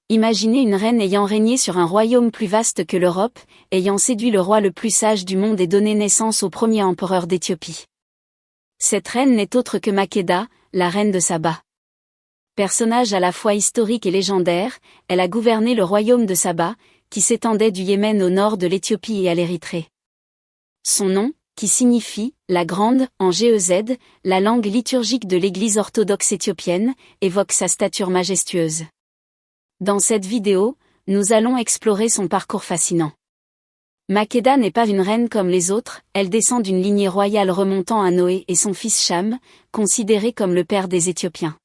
Imaginez une reine ayant régné sur un royaume plus vaste que l'Europe, ayant séduit le roi le plus sage du monde et donné naissance au premier empereur d'Éthiopie. Cette reine n'est autre que Makéda, la reine de Saba. Personnage à la fois historique et légendaire, elle a gouverné le royaume de Saba, qui s'étendait du Yémen au nord de l'Éthiopie et à l'Érythrée. Son nom, qui signifie « la grande » en GEZ, la langue liturgique de l'Église orthodoxe éthiopienne, évoque sa stature majestueuse. Dans cette vidéo, nous allons explorer son parcours fascinant. Makéda n'est pas une reine comme les autres, elle descend d'une lignée royale remontant à Noé et son fils Cham, considéré comme le père des Éthiopiens.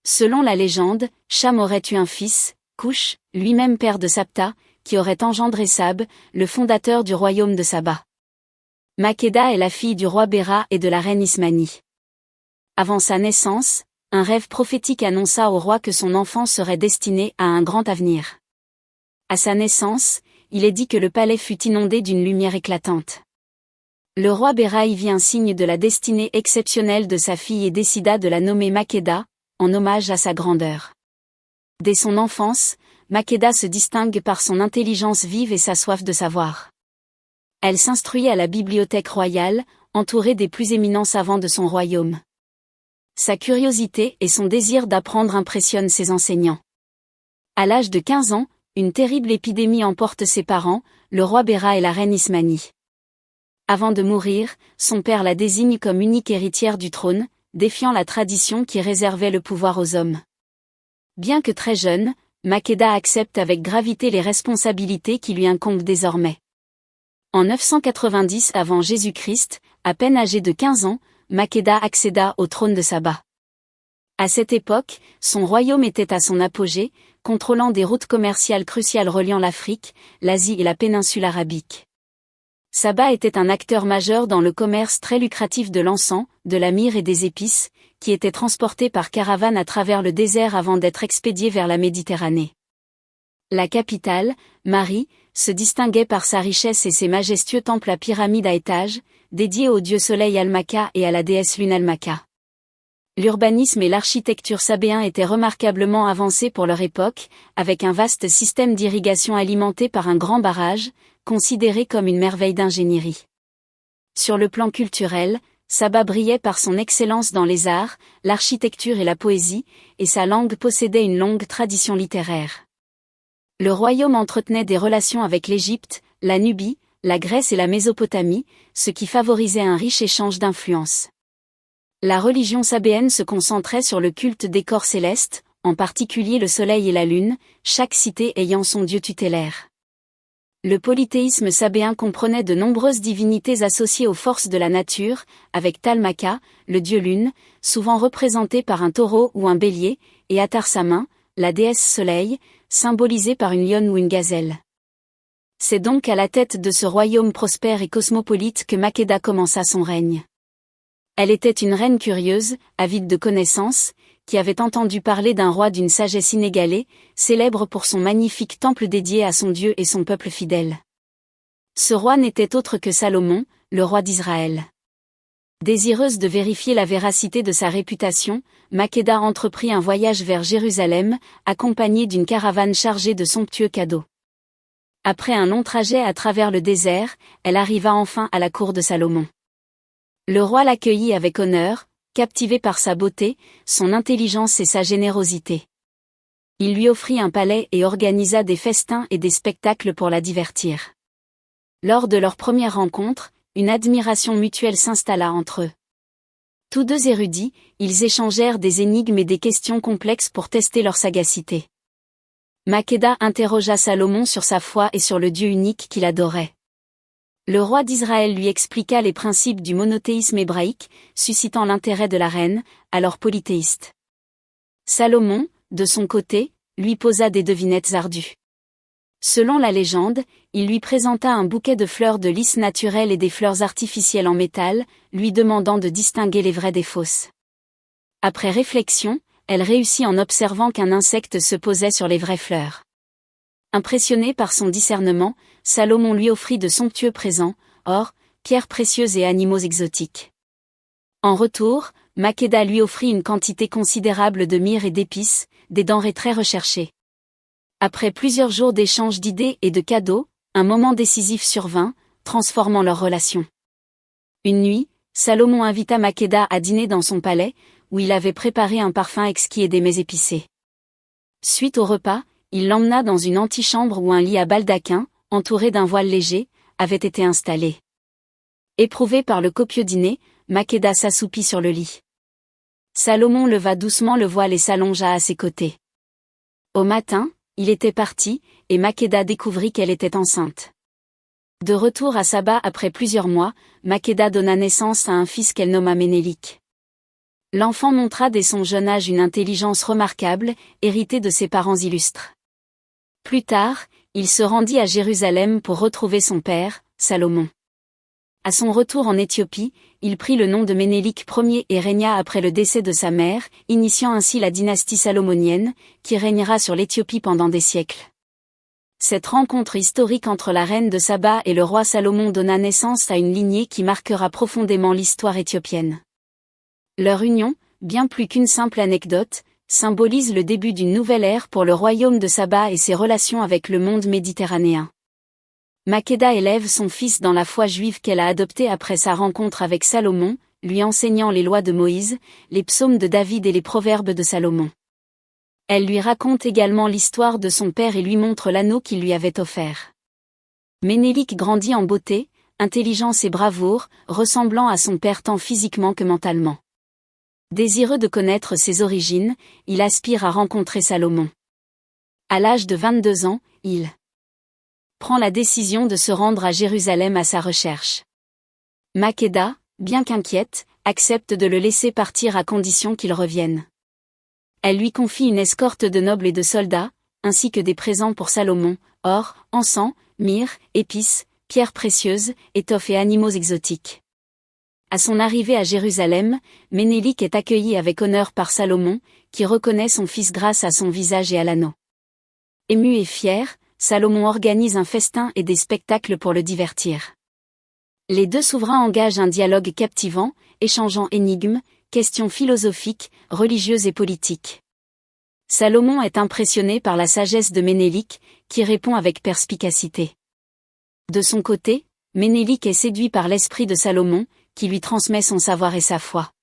Selon la légende, Cham aurait eu un fils, Cush, lui-même père de Sapta, qui aurait engendré Sab, le fondateur du royaume de Saba. Makéda est la fille du roi Béra et de la reine Ismani. Avant sa naissance, un rêve prophétique annonça au roi que son enfant serait destiné à un grand avenir. À sa naissance, il est dit que le palais fut inondé d'une lumière éclatante. Le roi Béra y vit un signe de la destinée exceptionnelle de sa fille et décida de la nommer Makéda, en hommage à sa grandeur. Dès son enfance, Makéda se distingue par son intelligence vive et sa soif de savoir. Elle s'instruit à la bibliothèque royale, entourée des plus éminents savants de son royaume. Sa curiosité et son désir d'apprendre impressionnent ses enseignants. À l'âge de 15 ans, une terrible épidémie emporte ses parents, le roi Béra et la reine Ismani. Avant de mourir, son père la désigne comme unique héritière du trône, défiant la tradition qui réservait le pouvoir aux hommes. Bien que très jeune, Makéda accepte avec gravité les responsabilités qui lui incombent désormais. En 990 avant Jésus-Christ, à peine âgée de 15 ans, Makéda accéda au trône de Saba. À cette époque, son royaume était à son apogée, contrôlant des routes commerciales cruciales reliant l'Afrique, l'Asie et la péninsule arabique. Saba était un acteur majeur dans le commerce très lucratif de l'encens, de la myrrhe et des épices, qui étaient transportés par caravane à travers le désert avant d'être expédiés vers la Méditerranée. La capitale, Mari, se distinguait par sa richesse et ses majestueux temples à pyramides à étages, dédiés au dieu soleil Almaka et à la déesse lune Almaka. L'urbanisme et l'architecture sabéens étaient remarquablement avancés pour leur époque, avec un vaste système d'irrigation alimenté par un grand barrage, considéré comme une merveille d'ingénierie. Sur le plan culturel, Saba brillait par son excellence dans les arts, l'architecture et la poésie, et sa langue possédait une longue tradition littéraire. Le royaume entretenait des relations avec l'Égypte, la Nubie, la Grèce et la Mésopotamie, ce qui favorisait un riche échange d'influences. La religion sabéenne se concentrait sur le culte des corps célestes, en particulier le soleil et la lune, chaque cité ayant son dieu tutélaire. Le polythéisme sabéen comprenait de nombreuses divinités associées aux forces de la nature, avec Talmaka, le dieu lune, souvent représenté par un taureau ou un bélier, et Atarsamin, la déesse soleil, symbolisée par une lionne ou une gazelle. C'est donc à la tête de ce royaume prospère et cosmopolite que Makéda commença son règne. Elle était une reine curieuse, avide de connaissances, qui avait entendu parler d'un roi d'une sagesse inégalée, célèbre pour son magnifique temple dédié à son Dieu et son peuple fidèle. Ce roi n'était autre que Salomon, le roi d'Israël. Désireuse de vérifier la véracité de sa réputation, Makéda entreprit un voyage vers Jérusalem, accompagnée d'une caravane chargée de somptueux cadeaux. Après un long trajet à travers le désert, elle arriva enfin à la cour de Salomon. Le roi l'accueillit avec honneur, captivé par sa beauté, son intelligence et sa générosité. Il lui offrit un palais et organisa des festins et des spectacles pour la divertir. Lors de leur première rencontre, une admiration mutuelle s'installa entre eux. Tous deux érudits, ils échangèrent des énigmes et des questions complexes pour tester leur sagacité. Makéda interrogea Salomon sur sa foi et sur le Dieu unique qu'il adorait. Le roi d'Israël lui expliqua les principes du monothéisme hébraïque, suscitant l'intérêt de la reine, alors polythéiste. Salomon, de son côté, lui posa des devinettes ardues. Selon la légende, il lui présenta un bouquet de fleurs de lys naturelles et des fleurs artificielles en métal, lui demandant de distinguer les vraies des fausses. Après réflexion, elle réussit en observant qu'un insecte se posait sur les vraies fleurs. Impressionné par son discernement, Salomon lui offrit de somptueux présents, or, pierres précieuses et animaux exotiques. En retour, Makéda lui offrit une quantité considérable de myrrhe et d'épices, des denrées très recherchées. Après plusieurs jours d'échanges d'idées et de cadeaux, un moment décisif survint, transformant leur relation. Une nuit, Salomon invita Makeda à dîner dans son palais, où il avait préparé un parfum exquis et des mets épicés. Suite au repas, il l'emmena dans une antichambre où un lit à baldaquin, entouré d'un voile léger, avait été installé. Éprouvé par le copieux dîner, Makeda s'assoupit sur le lit. Salomon leva doucement le voile et s'allongea à ses côtés. Au matin, il était parti, et Makeda découvrit qu'elle était enceinte. De retour à Saba après plusieurs mois, Makeda donna naissance à un fils qu'elle nomma Ménélik. L'enfant montra dès son jeune âge une intelligence remarquable, héritée de ses parents illustres. Plus tard, il se rendit à Jérusalem pour retrouver son père, Salomon. À son retour en Éthiopie, il prit le nom de Ménélik Ier et régna après le décès de sa mère, initiant ainsi la dynastie salomonienne, qui régnera sur l'Éthiopie pendant des siècles. Cette rencontre historique entre la reine de Saba et le roi Salomon donna naissance à une lignée qui marquera profondément l'histoire éthiopienne. Leur union, bien plus qu'une simple anecdote, symbolise le début d'une nouvelle ère pour le royaume de Saba et ses relations avec le monde méditerranéen. Makeda élève son fils dans la foi juive qu'elle a adoptée après sa rencontre avec Salomon, lui enseignant les lois de Moïse, les psaumes de David et les proverbes de Salomon. Elle lui raconte également l'histoire de son père et lui montre l'anneau qu'il lui avait offert. Ménélik grandit en beauté, intelligence et bravoure, ressemblant à son père tant physiquement que mentalement. Désireux de connaître ses origines, il aspire à rencontrer Salomon. À l'âge de 22 ans, il prend la décision de se rendre à Jérusalem à sa recherche. Makeda, bien qu'inquiète, accepte de le laisser partir à condition qu'il revienne. Elle lui confie une escorte de nobles et de soldats, ainsi que des présents pour Salomon, or, encens, myrrhe, épices, pierres précieuses, étoffes et animaux exotiques. À son arrivée à Jérusalem, Ménélik est accueilli avec honneur par Salomon, qui reconnaît son fils grâce à son visage et à l'anneau. Ému et fier, Salomon organise un festin et des spectacles pour le divertir. Les deux souverains engagent un dialogue captivant, échangeant énigmes, questions philosophiques, religieuses et politiques. Salomon est impressionné par la sagesse de Ménélik, qui répond avec perspicacité. De son côté, Ménélik est séduit par l'esprit de Salomon, qui lui transmet son savoir et sa foi.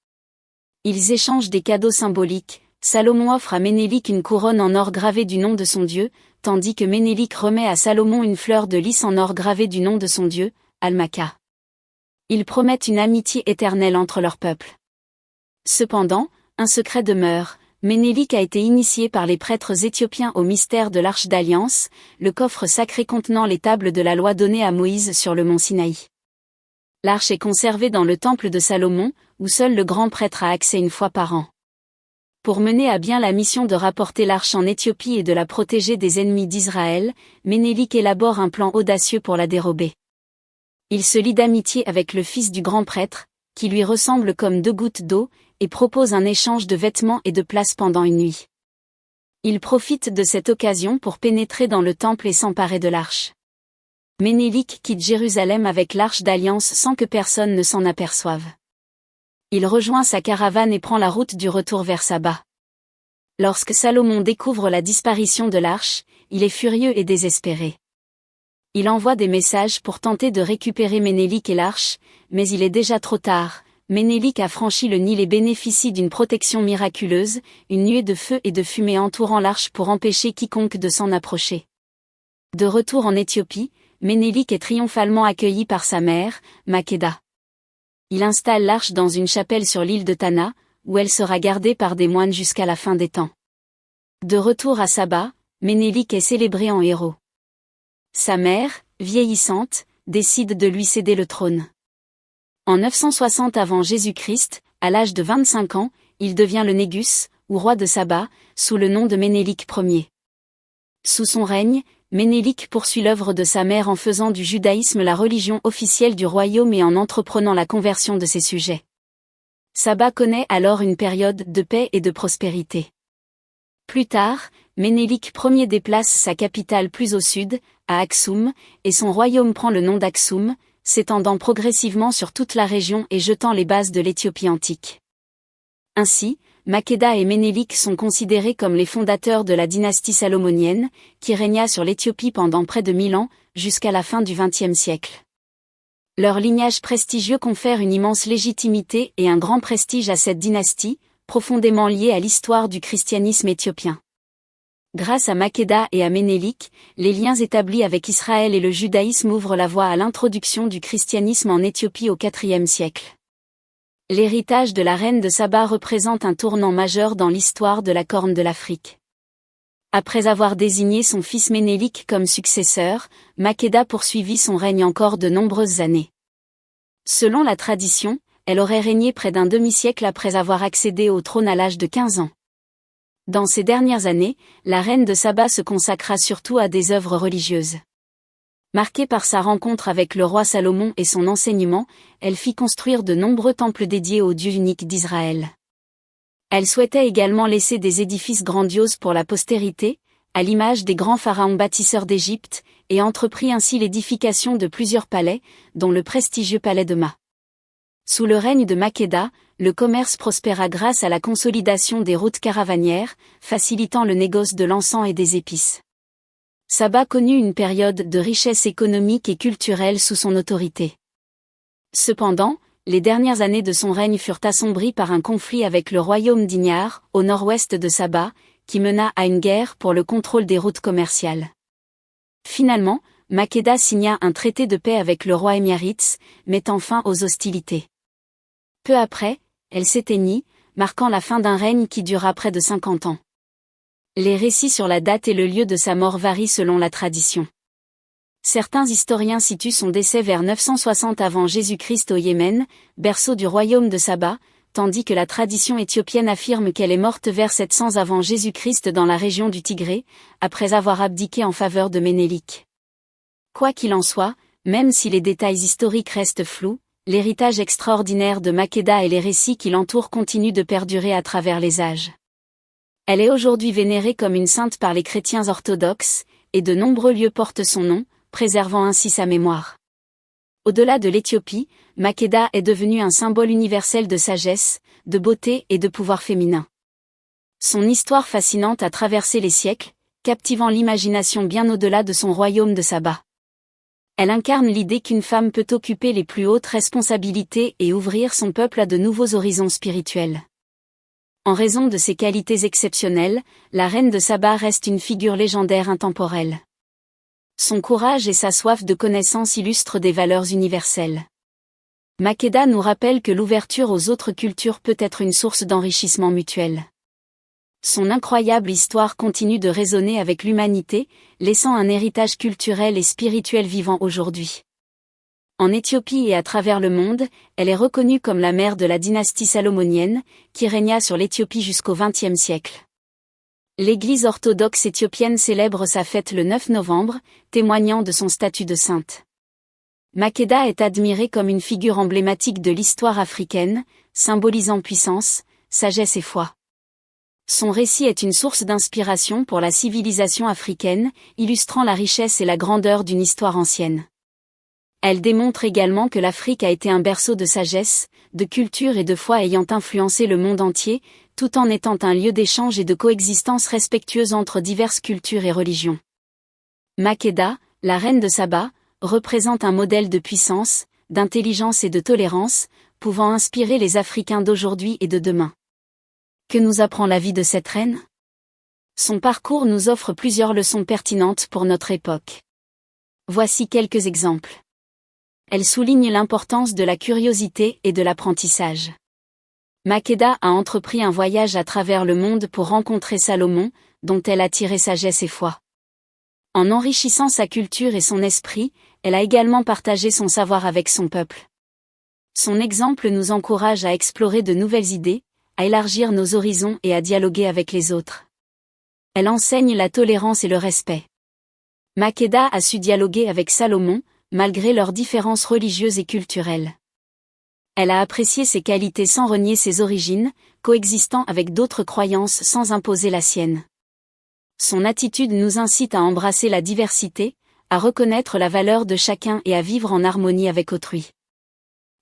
Ils échangent des cadeaux symboliques. Salomon offre à Ménélik une couronne en or gravée du nom de son dieu, tandis que Ménélik remet à Salomon une fleur de lys en or gravée du nom de son dieu, Almaka. Ils promettent une amitié éternelle entre leurs peuples. Cependant, un secret demeure. Ménélik a été initié par les prêtres éthiopiens au mystère de l'Arche d'Alliance, le coffre sacré contenant les tables de la loi données à Moïse sur le mont Sinaï. L'arche est conservée dans le temple de Salomon, où seul le grand prêtre a accès une fois par an. Pour mener à bien la mission de rapporter l'arche en Éthiopie et de la protéger des ennemis d'Israël, Ménélik élabore un plan audacieux pour la dérober. Il se lie d'amitié avec le fils du grand prêtre, qui lui ressemble comme 2 gouttes d'eau, et propose un échange de vêtements et de place pendant une nuit. Il profite de cette occasion pour pénétrer dans le temple et s'emparer de l'arche. Ménélik quitte Jérusalem avec l'arche d'alliance sans que personne ne s'en aperçoive. Il rejoint sa caravane et prend la route du retour vers Saba. Lorsque Salomon découvre la disparition de l'arche, il est furieux et désespéré. Il envoie des messages pour tenter de récupérer Ménélik et l'arche, mais il est déjà trop tard. Ménélik a franchi le Nil et bénéficie d'une protection miraculeuse, une nuée de feu et de fumée entourant l'arche pour empêcher quiconque de s'en approcher. De retour en Éthiopie, Ménélik est triomphalement accueilli par sa mère, Makeda. Il installe l'arche dans une chapelle sur l'île de Tana, où elle sera gardée par des moines jusqu'à la fin des temps. De retour à Saba, Ménélik est célébré en héros. Sa mère, vieillissante, décide de lui céder le trône. En 960 avant Jésus-Christ, à l'âge de 25 ans, il devient le Négus, ou roi de Saba, sous le nom de Ménélik Ier. Sous son règne, Ménélik poursuit l'œuvre de sa mère en faisant du judaïsme la religion officielle du royaume et en entreprenant la conversion de ses sujets. Saba connaît alors une période de paix et de prospérité. Plus tard, Ménélik Ier déplace sa capitale plus au sud, à Aksum, et son royaume prend le nom d'Aksum, s'étendant progressivement sur toute la région et jetant les bases de l'Éthiopie antique. Ainsi, Makeda et Ménélik sont considérés comme les fondateurs de la dynastie salomonienne, qui régna sur l'Éthiopie pendant près de 1000 ans, jusqu'à la fin du XXe siècle. Leur lignage prestigieux confère une immense légitimité et un grand prestige à cette dynastie, profondément liée à l'histoire du christianisme éthiopien. Grâce à Makeda et à Ménélik, les liens établis avec Israël et le judaïsme ouvrent la voie à l'introduction du christianisme en Éthiopie au IVe siècle. L'héritage de la reine de Saba représente un tournant majeur dans l'histoire de la Corne de l'Afrique. Après avoir désigné son fils Ménélik comme successeur, Makeda poursuivit son règne encore de nombreuses années. Selon la tradition, elle aurait régné près d'un demi-siècle après avoir accédé au trône à l'âge de 15 ans. Dans ces dernières années, la reine de Saba se consacra surtout à des œuvres religieuses. Marquée par sa rencontre avec le roi Salomon et son enseignement, elle fit construire de nombreux temples dédiés au Dieu unique d'Israël. Elle souhaitait également laisser des édifices grandioses pour la postérité, à l'image des grands pharaons bâtisseurs d'Égypte, et entreprit ainsi l'édification de plusieurs palais, dont le prestigieux palais de Ma. Sous le règne de Makeda, le commerce prospéra grâce à la consolidation des routes caravanières, facilitant le négoce de l'encens et des épices. Saba connut une période de richesse économique et culturelle sous son autorité. Cependant, les dernières années de son règne furent assombries par un conflit avec le royaume d'Inyar, au nord-ouest de Saba, qui mena à une guerre pour le contrôle des routes commerciales. Finalement, Makeda signa un traité de paix avec le roi Émiaritz, mettant fin aux hostilités. Peu après, elle s'éteignit, marquant la fin d'un règne qui dura près de 50 ans. Les récits sur la date et le lieu de sa mort varient selon la tradition. Certains historiens situent son décès vers 960 avant Jésus-Christ au Yémen, berceau du royaume de Saba, tandis que la tradition éthiopienne affirme qu'elle est morte vers 700 avant Jésus-Christ dans la région du Tigré, après avoir abdiqué en faveur de Ménélik. Quoi qu'il en soit, même si les détails historiques restent flous, l'héritage extraordinaire de Makeda et les récits qui l'entourent continuent de perdurer à travers les âges. Elle est aujourd'hui vénérée comme une sainte par les chrétiens orthodoxes, et de nombreux lieux portent son nom, préservant ainsi sa mémoire. Au-delà de l'Éthiopie, Makeda est devenue un symbole universel de sagesse, de beauté et de pouvoir féminin. Son histoire fascinante a traversé les siècles, captivant l'imagination bien au-delà de son royaume de Saba. Elle incarne l'idée qu'une femme peut occuper les plus hautes responsabilités et ouvrir son peuple à de nouveaux horizons spirituels. En raison de ses qualités exceptionnelles, la reine de Saba reste une figure légendaire intemporelle. Son courage et sa soif de connaissance illustrent des valeurs universelles. Makeda nous rappelle que l'ouverture aux autres cultures peut être une source d'enrichissement mutuel. Son incroyable histoire continue de résonner avec l'humanité, laissant un héritage culturel et spirituel vivant aujourd'hui. En Éthiopie et à travers le monde, elle est reconnue comme la mère de la dynastie salomonienne, qui régna sur l'Éthiopie jusqu'au XXe siècle. L'Église orthodoxe éthiopienne célèbre sa fête le 9 novembre, témoignant de son statut de sainte. Makeda est admirée comme une figure emblématique de l'histoire africaine, symbolisant puissance, sagesse et foi. Son récit est une source d'inspiration pour la civilisation africaine, illustrant la richesse et la grandeur d'une histoire ancienne. Elle démontre également que l'Afrique a été un berceau de sagesse, de culture et de foi ayant influencé le monde entier, tout en étant un lieu d'échange et de coexistence respectueuse entre diverses cultures et religions. Makeda, la reine de Saba, représente un modèle de puissance, d'intelligence et de tolérance, pouvant inspirer les Africains d'aujourd'hui et de demain. Que nous apprend la vie de cette reine ? Son parcours nous offre plusieurs leçons pertinentes pour notre époque. Voici quelques exemples. Elle souligne l'importance de la curiosité et de l'apprentissage. Makeda a entrepris un voyage à travers le monde pour rencontrer Salomon, dont elle a tiré sagesse et foi. En enrichissant sa culture et son esprit, elle a également partagé son savoir avec son peuple. Son exemple nous encourage à explorer de nouvelles idées, à élargir nos horizons et à dialoguer avec les autres. Elle enseigne la tolérance et le respect. Makeda a su dialoguer avec Salomon, malgré leurs différences religieuses et culturelles. Elle a apprécié ses qualités sans renier ses origines, coexistant avec d'autres croyances sans imposer la sienne. Son attitude nous incite à embrasser la diversité, à reconnaître la valeur de chacun et à vivre en harmonie avec autrui.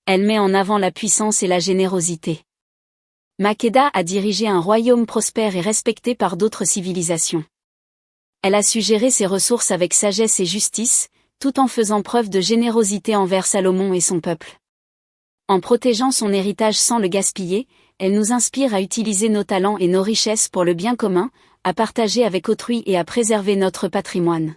Elle met en avant la puissance et la générosité. Makeda a dirigé un royaume prospère et respecté par d'autres civilisations. Elle a su gérer ses ressources avec sagesse et justice, tout en faisant preuve de générosité envers Salomon et son peuple. En protégeant son héritage sans le gaspiller, elle nous inspire à utiliser nos talents et nos richesses pour le bien commun, à partager avec autrui et à préserver notre patrimoine.